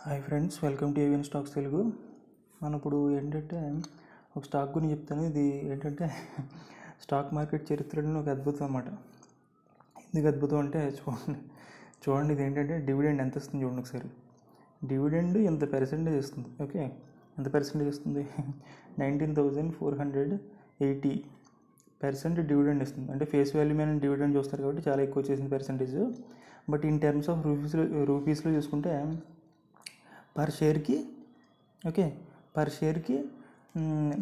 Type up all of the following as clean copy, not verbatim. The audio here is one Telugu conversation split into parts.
Hi friends, welcome to AVN stocks Telugu. మనం ఇప్పుడు ఏంటంటే ఒక స్టాక్ గురించి చెప్తాను. ఇది ఏంటంటే స్టాక్ మార్కెట్ చరిత్రలో ఒక అద్భుతం అన్నమాట. ఎందుకు అద్భుతం అంటే చూడండి ఇది ఏంటంటే డివిడెండ్ ఎంత ఇస్తుంది చూడండి ఒకసారి. డివిడెండ్ ఎంత పర్సెంటేజ్ ఇస్తుంది. ఓకే, ఎంత పర్సెంటేజ్ ఇస్తుంది? 19,480% డివిడెండ్ ఇస్తుంది. అంటే ఫేస్ వాల్యూ మీద డివిడెండ్ చూస్తారు కాబట్టి చాలా ఎక్కువ వచ్చేసింది percentage. But in terms of రూపీస్లో చూసుకుంటే పర్ షేర్కి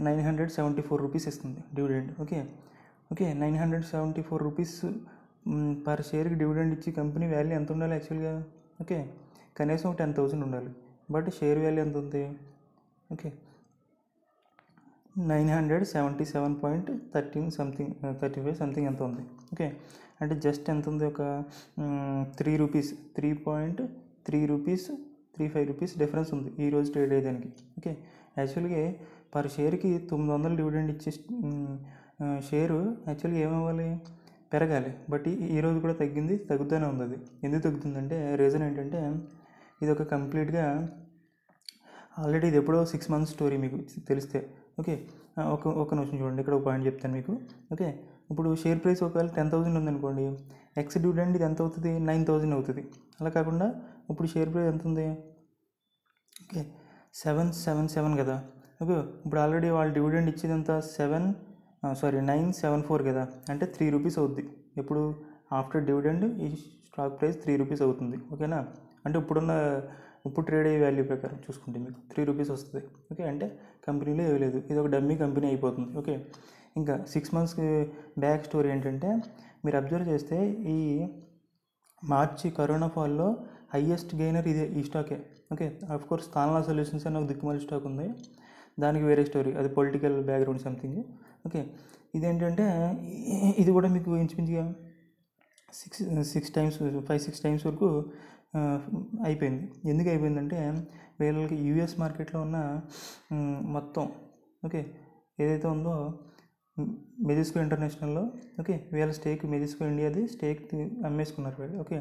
974 రూపీస్ ఇస్తుంది డివిడెండ్. ఓకే 974 రూపీస్ పర్ షేర్కి డివిడెండ్ ఇచ్చి కంపెనీ వాల్యూ ఎంత ఉండాలి యాక్చువల్గా? ఓకే, కనీసం 10,000 ఉండాలి. బట్ షేర్ వాల్యూ ఎంత ఉంది? ఓకే 977.13 సంథింగ్ 35 సంథింగ్ ఎంత ఉంది. ఓకే, అంటే జస్ట్ ఎంత ఉంది? ఒక 3.3 రూపీస్ 35 రూపీస్ డిఫరెన్స్ ఉంది ఈరోజు ట్రేడ్ అయ్యేదానికి. ఓకే, యాక్చువల్గా పర్ షేర్కి 900 డివిడెండ్ ఇచ్చే షేరు యాక్చువల్గా ఏమవ్వాలి? పెరగాలి. బట్ ఈరోజు కూడా తగ్గుతూనే ఉంది. అది ఎందుకు తగ్గుతుందంటే రీజన్ ఏంటంటే ఇది ఒక కంప్లీట్గా ఆల్రెడీ ఇది ఎప్పుడో 6 months స్టోరీ మీకు తెలిస్తే. ఓకే, ఒక నిమిషం చూడండి, ఇక్కడ ఒక పాయింట్ చెప్తాను మీకు. ఓకే, ఇప్పుడు షేర్ ప్రైస్ ఒకవేళ 10,000 ఉందనుకోండి, ఎక్స్ డివిడెండ్ ఇది ఎంత అవుతుంది? 9,000 అవుతుంది. అలా కాకుండా ఇప్పుడు షేర్ ప్రైస్ ఎంత ఉంది? ఓకే 777 కదా. ఓకే, ఇప్పుడు ఆల్రెడీ వాళ్ళు డివిడెండ్ ఇచ్చేది ఎంత? 974 కదా, అంటే 3 రూపీస్ అవుద్ది. ఎప్పుడు ఆఫ్టర్ డివిడెండ్ ఈ స్టాక్ ప్రైస్ 3 రూపీస్ అవుతుంది. ఓకేనా? అంటే ఇప్పుడు ట్రేడ్ అయ్యే వాల్యూ ప్రకారం చూసుకుంటే మీకు 3 రూపీస్ వస్తుంది. ఓకే, అంటే కంపెనీలో ఏమీ లేదు, ఇది ఒక డమ్మీ కంపెనీ అయిపోతుంది. ఓకే, ఇంకా 6 months బ్యాక్ స్టోరీ ఏంటంటే మీరు అబ్జర్వ్ చేస్తే ఈ మార్చి కరోనా ఫాల్లో హైయెస్ట్ గెయినర్ ఇదే, ఈ స్టాకే. ఓకే, ఆఫ్కోర్స్ తాన్లా సొల్యూషన్స్ అని ఒక దిక్కుమాలి స్టాక్ ఉంది, దానికి వేరే స్టోరీ, అది పొలిటికల్ బ్యాక్గ్రౌండ్ సంథింగ్. ఓకే, ఇదేంటంటే ఇది కూడా మీకు ఇంచుమించుగా 5-6 times వరకు అయిపోయింది. ఎందుకు అయిపోయిందంటే వీళ్ళకి యూఎస్ మార్కెట్లో ఉన్న మొత్తం ఓకే ఏదైతే ఉందో మెజిస్కో ఇంటర్నేషనల్లో, ఓకే వీళ్ళ స్టేక్ మెజిస్కో ఇండియాది స్టేక్ అమ్మేసుకున్నారు వీళ్ళు. ఓకే,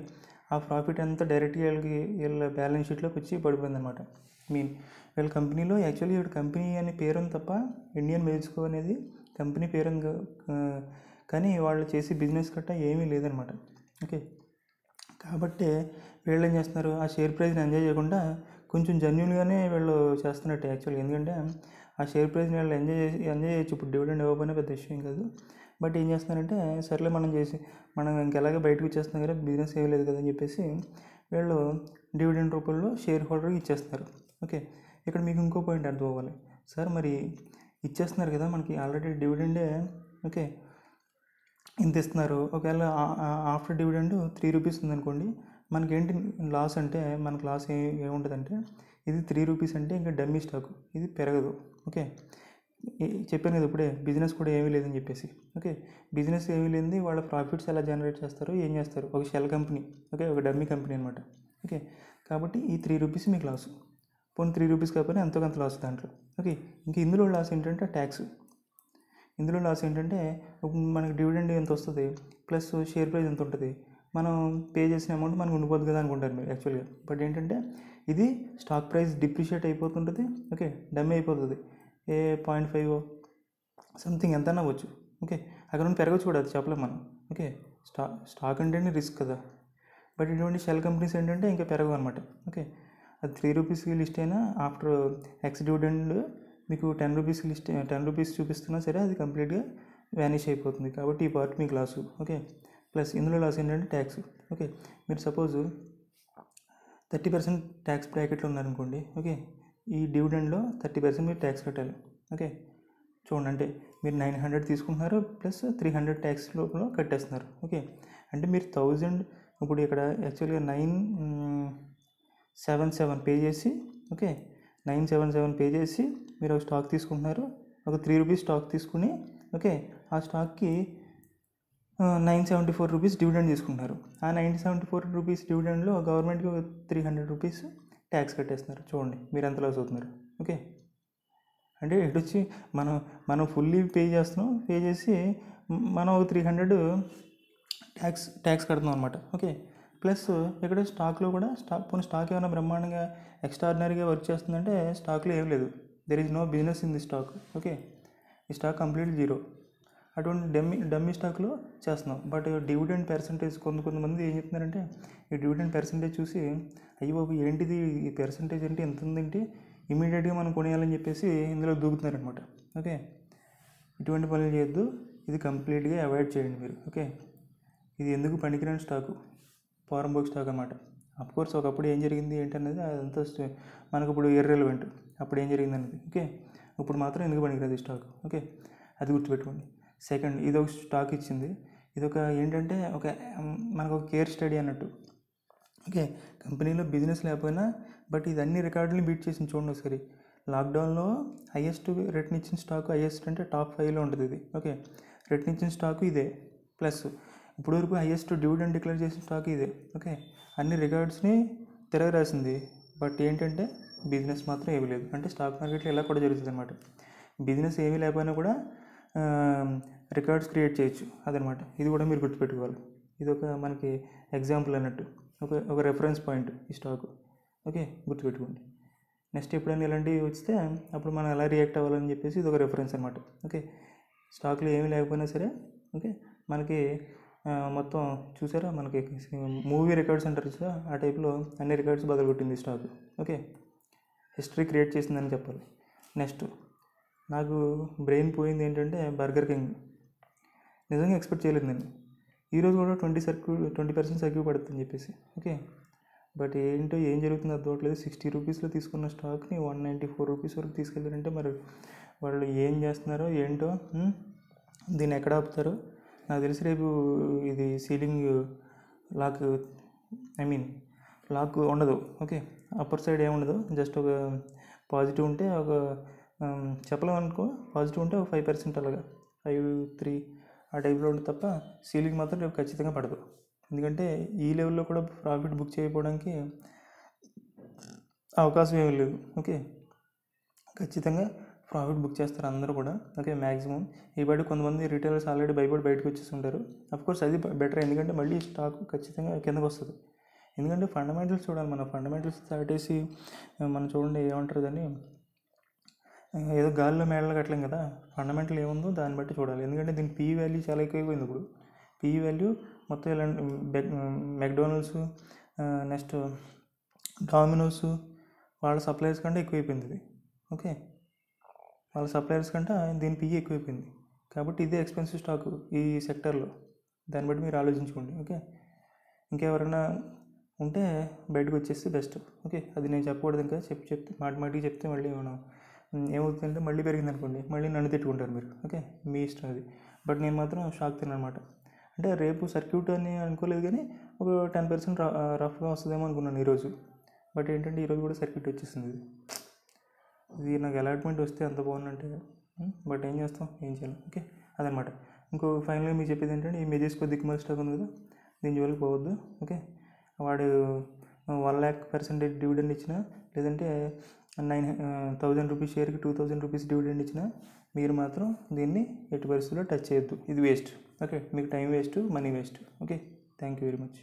ఆ ప్రాఫిట్ అంతా డైరెక్ట్గా వీళ్ళ బ్యాలెన్స్ షీట్లోకి వచ్చి పడిపోయింది అనమాట. వీళ్ళ కంపెనీలో యాక్చువల్లీ ఇక్కడ కంపెనీ అనే పేరు తప్ప ఇండియన్ మెజిస్కో అనేది కంపెనీ పేరు, కానీ వాళ్ళు చేసే బిజినెస్ గట్టా ఏమీ లేదనమాట. ఓకే, కాబట్టి వీళ్ళు ఏం చేస్తున్నారు? ఆ షేర్ ప్రైస్ని ఎంజాయ్ చేయకుండా కొంచెం జెన్యూన్గానే వీళ్ళు చేస్తున్నట్టు యాక్చువల్గా. ఎందుకంటే ఆ షేర్ ప్రైస్ని వాళ్ళు ఎంజాయ్ చేయొచ్చు, ఇప్పుడు డివిడెండ్ ఇవ్వకపోయినా పెద్ద విషయం కాదు. బట్ ఏం చేస్తున్నారంటే సర్లే మనం ఇంకెలాగే బయటకు వచ్చేస్తున్నాం కదా, బిజినెస్ ఏమీ లేదు కదా అని చెప్పేసి వీళ్ళు డివిడెండ్ రూపంలో షేర్ హోల్డర్కి ఇచ్చేస్తున్నారు. ఓకే, ఇక్కడ మీకు ఇంకో పాయింట్ అర్థం అవ్వాలి. సార్ మరి ఇచ్చేస్తున్నారు కదా, మనకి ఆల్రెడీ డివిడెండే ఓకే ఇంత ఇస్తున్నారు. ఒకవేళ ఆఫ్టర్ డివిడెండ్ 3 రూపీస్ ఉందనుకోండి, మనకేంటి లాస్ అంటే, మనకు లాస్ ఏముంటుందంటే ఇది 3 రూపీస్ అంటే ఇంకా డమ్మీ స్టాక్, ఇది పెరగదు. ఓకే, చెప్పాను కదా ఇప్పుడే, బిజినెస్ కూడా ఏమీ లేదని చెప్పేసి. ఓకే, బిజినెస్ ఏమీ లేనిది వాళ్ళ ప్రాఫిట్స్ ఎలా జనరేట్ చేస్తారు, ఏం చేస్తారు? ఒక షెల్ కంపెనీ, ఓకే ఒక డమ్మీ కంపెనీ అనమాట. ఓకే, కాబట్టి ఈ 3 రూపీస్ మీకు లాస్. పోనీ 3 రూపీస్ కాకపోయినా ఎంతో కొంత లాస్ దాంట్లో. ఓకే, ఇంక ఇందులో లాస్ ఏంటంటే ట్యాక్స్. ఇందులో లాస్ ఏంటంటే మనకి డివిడెండ్ ఎంత వస్తుంది ప్లస్ షేర్ ప్రైస్ ఎంత ఉంటుంది, మనం పే చేసిన అమౌంట్ మనకు ఉండిపోద్ది కదా అనుకుంటారు మీరు యాక్చువల్గా. బట్ ఏంటంటే ఇది స్టాక్ ప్రైస్ డిప్రిషియేట్ అయిపోతుంటుంది. ఓకే, డమ్మీ అయిపోతుంది. 0.5 సంథింగ్ ఎంత అవ్వచ్చు. ఓకే, అక్కడ నుండి పెరగచ్చు కూడా, అది చెప్పలేం మనం. ఓకే, స్టాక్ అంటేనే రిస్క్ కదా. బట్ ఇటువంటి షెల్ కంపెనీస్ ఏంటంటే ఇంకా పెరగవు అనమాట. ఓకే, అది 3 రూపీస్కి లిస్ట్ అయినా ఆఫ్టర్ ఎక్స్ డివిడెండ్ మీకు 10 రూపీస్కి లిస్ట్ 10 రూపీస్ చూపిస్తున్నా సరే అది కంప్లీట్గా వ్యానిష్ అయిపోతుంది. కాబట్టి ఈ పార్ట్ మీకు లాసు. ఓకే, ప్లస్ ఇందులో లాస్ ఏంటంటే ట్యాక్స్. ఓకే, మీరు సపోజ్ 30% ట్యాక్స్ బ్రాకెట్లో ఉన్నారనుకోండి. ఓకే, ఈ డివిడెండ్లో 30% మీరు ట్యాక్స్ కట్టాలి. ఓకే, చూడండి, అంటే మీరు 900 తీసుకుంటున్నారు ప్లస్ 300 ట్యాక్స్ లోపల కట్టేస్తున్నారు. ఓకే, అంటే మీరు 1000 ఇప్పుడు ఇక్కడ యాక్చువల్గా 977 పే చేసి, ఓకే 977 పే చేసి మీరు ఒక స్టాక్ తీసుకుంటున్నారు, ఒక 3 రూపీస్ స్టాక్ తీసుకుని, ఓకే ఆ స్టాక్కి 974 రూపీస్ డివిడెండ్ తీసుకుంటున్నారు. ఆ 974 రూపీస్ డివిడెండ్లో గవర్నమెంట్కి ఒక 300 రూపీస్ ట్యాక్స్ కట్టేస్తున్నారు. చూడండి మీరు ఎంత లాస్ అవుతున్నారు. ఓకే, అంటే ఇటు వచ్చి మనం ఫుల్లీ పే చేస్తున్నాం, పే చేసి మనం ఒక 300 ట్యాక్స్ కడుతున్నాం అనమాట. ఓకే, ప్లస్ ఇక్కడ స్టాక్లో కూడా స్టాక్ ఏమైనా బ్రహ్మాండంగా ఎక్స్ట్రాడినరీగా వర్క్ చేస్తుందంటే స్టాక్లో ఏం లేదు. There is no business in the stock. Okay, ఈ స్టాక్ కంప్లీట్ జీరో. అటువంటి డమ్మీ స్టాక్లో చేస్తున్నాం. బట్ డివిడెండ్ పర్సంటేజ్ కొంతమంది ఏం చెప్తున్నారంటే ఈ డివిడెండ్ పర్సంటేజ్ చూసి అయ్యో బాబు ఏంటిది ఈ పర్సంటేజ్ అంటే ఎంత ఉందంటే ఇమీడియట్గా మనం కొనేయాలని చెప్పేసి ఇందులో దూకుతున్నారనమాట. ఓకే, ఇటువంటి పనులు చేయొద్దు. ఇది కంప్లీట్గా అవాయిడ్ చేయండి మీరు. ఓకే, ఇది ఎందుకు పనికిరాని స్టాకు, పోరంబోక్ స్టాక్ అనమాట. అఫ్కోర్స్ ఒకప్పుడు ఏం జరిగింది ఏంటనేది అదంతా మనకు ఇప్పుడు ఇర్రెలవెంట్, అప్పుడు ఏం జరిగింది అనేది. ఓకే, ఇప్పుడు మాత్రం ఎందుకు పనికిరాదు ఈ స్టాక్. ఓకే, అది గుర్తుపెట్టుకోండి. సెకండ్, ఇది ఒక స్టాక్ ఇచ్చింది. ఇది ఒక ఏంటంటే మనకు ఒక కేర్ స్టడీ అన్నట్టు. ఓకే, కంపెనీలో బిజినెస్ లేకపోయినా బట్ ఇది అన్ని రికార్డులు బీట్ చేసింది. చూడండి ఒకసారి, లాక్డౌన్లో హైయెస్ట్ రేట్ని ఇచ్చిన స్టాక్, హైయెస్ట్ అంటే టాప్ 5లో ఉంటుంది ఇది. ఓకే, రేట్ని ఇచ్చిన స్టాకు ఇదే. ప్లస్ ఇప్పటివరకు హైయెస్ట్ డివిడెండ్ డిక్లేర్ చేసిన స్టాక్ ఇదే. ఓకే, అన్ని రికార్డ్స్ని తిరగరాసింది. బట్ ఏంటంటే బిజినెస్ మాత్రం ఏమీ లేదు. అంటే స్టాక్ మార్కెట్లో ఇలా కూడా జరుగుతుంది అనమాట. బిజినెస్ ఏమీ లేకపోయినా కూడా రికార్డ్స్ క్రియేట్ చేయొచ్చు అదనమాట. ఇది కూడా మీరు గుర్తుపెట్టుకోవాలి. ఇది ఒక మనకి ఎగ్జాంపుల్ అన్నట్టు, ఒక రెఫరెన్స్ పాయింట్ ఈ స్టాకు. ఓకే, గుర్తుపెట్టుకోండి. నెక్స్ట్ ఎప్పుడైనా ఇలాంటివి వస్తే అప్పుడు మనం ఎలా రియాక్ట్ అవ్వాలని చెప్పేసి ఇది ఒక రెఫరెన్స్ అనమాట. ఓకే, స్టాక్లో ఏమీ లేకపోయినా సరే ఓకే మనకి మొత్తం చూసారా, మనకి మూవీ రికార్డ్స్ అంటారు కదా, ఆ టైప్లో అన్ని రికార్డ్స్ బదలుకొట్టింది స్టాక్. ఓకే, హిస్టరీ క్రియేట్ చేసిందని చెప్పాలి. నెక్స్ట్ నాకు బ్రెయిన్ పోయింది ఏంటంటే బర్గర్ కింగ్. నిజంగా ఎక్స్పెక్ట్ చేయలేదు నేను. ఈరోజు కూడా 20% సర్క్యూ పడుతుందని చెప్పేసి. ఓకే, బట్ ఏంటో ఏం జరుగుతుందో అర్థమవట్లేదు. 60 రూపీస్లో తీసుకున్న స్టాక్ని 194 రూపీస్ వరకు తీసుకెళ్ళారంటే మరి వాళ్ళు ఏం చేస్తున్నారో ఏంటో, దీన్ని ఎక్కడ ఆపుతారో నాకు తెలిసి. రేపు ఇది సీలింగ్ లాక్ లాక్ ఉండదు. ఓకే, అప్పర్ సైడ్ ఏముండదు, జస్ట్ ఒక పాజిటివ్ ఉంటే ఒక చెప్పలేమనుకో, పాజిటివ్ ఉంటే ఒక 5% అలాగా 5-3 ఆ టైప్లో ఉంటుంది తప్ప సీలింగ్ మాత్రం రేపు ఖచ్చితంగా పడదు. ఎందుకంటే ఈ లెవెల్లో కూడా ప్రాఫిట్ బుక్ చేయకపోవడానికి అవకాశం ఏమీ లేదు. ఓకే, ఖచ్చితంగా ప్రాఫిట్ బుక్ చేస్తారు అందరూ కూడా. ఓకే, మ్యాక్సిమం ఈ బయట కొంతమంది రిటైలర్స్ ఆల్రెడీ భయపడి బయటకు వచ్చేస్తుంటారు. అఫ్కోర్స్ అది బెటర్, ఎందుకంటే మళ్ళీ స్టాక్ ఖచ్చితంగా కిందకు వస్తుంది. ఎందుకంటే ఫండమెంటల్స్ చూడాలి. మన ఫండమెంటల్స్ దాటేసి మనం చూడండి ఏమంటారు దాన్ని, ఏదో గాలిలో మేడలు కట్టలేం కదా. ఫండమెంటల్ ఏముందో దాన్ని బట్టి చూడాలి. ఎందుకంటే దీని పీ వాల్యూ చాలా ఎక్కువైపోయింది. ఇప్పుడు పీ వాల్యూ మొత్తం ఇలాంటి మెక్డొనాల్డ్స్, నెక్స్ట్ డామినోస్ వాళ్ళ సప్లయర్స్ కంటే ఎక్కువైపోయింది ఇది. ఓకే, వాళ్ళ సప్లయర్స్ కంటే దీని పీ ఎక్కువైపోయింది. కాబట్టి ఇదే ఎక్స్పెన్సివ్ స్టాక్ ఈ సెక్టర్లో. దాన్ని బట్టి మీరు ఆలోచించుకోండి. ఓకే, ఇంకెవరైనా ఉంటే బయటకు వచ్చేస్తే బెస్ట్. ఓకే, అది నేను చెప్పకూడదు, ఇంకా చెప్తే మాటికి చెప్తే మళ్ళీ మనం ఏమవుతుందంటే మళ్ళీ పెరిగింది అనుకోండి, మళ్ళీ నన్ను తిట్టుకుంటారు మీరు. ఓకే, మీ ఇష్టం అది. బట్ నేను మాత్రం షాక్ తిన్నానమాట. అంటే రేపు సర్క్యూట్ అని అనుకోలేదు, కానీ ఒక 10% రఫ్గా వస్తుందేమో అనుకున్నాను ఈరోజు. బట్ ఏంటంటే ఈరోజు కూడా సర్క్యూట్ వచ్చేసింది. ఇది నాకు అలాట్మెంట్ వస్తే అంత బాగుందంటే, బట్ ఏం చేస్తాం, ఏం చేయాలి. ఓకే, అదనమాట. ఇంకో ఫైనల్గా మీకు చెప్పేది ఏంటంటే, ఈ మెజెస్కో దిక్కుమాలి స్టాక్ ఉంది కదా, దీని జోలికి పోవద్దు. ఓకే, వాడు 1,00,000% డివిడెండ్ ఇచ్చినా, లేదంటే 9,000 రూపీస్ షేర్కి 2,000 రూపీస్ డివిడెండ్ ఇచ్చినా మీరు మాత్రం దీన్ని ఎట్టి పరిస్థితుల్లో టచ్ చేయొద్దు. ఇది వేస్ట్. ఓకే, మీకు time waste, money waste. Okay, thank you very much.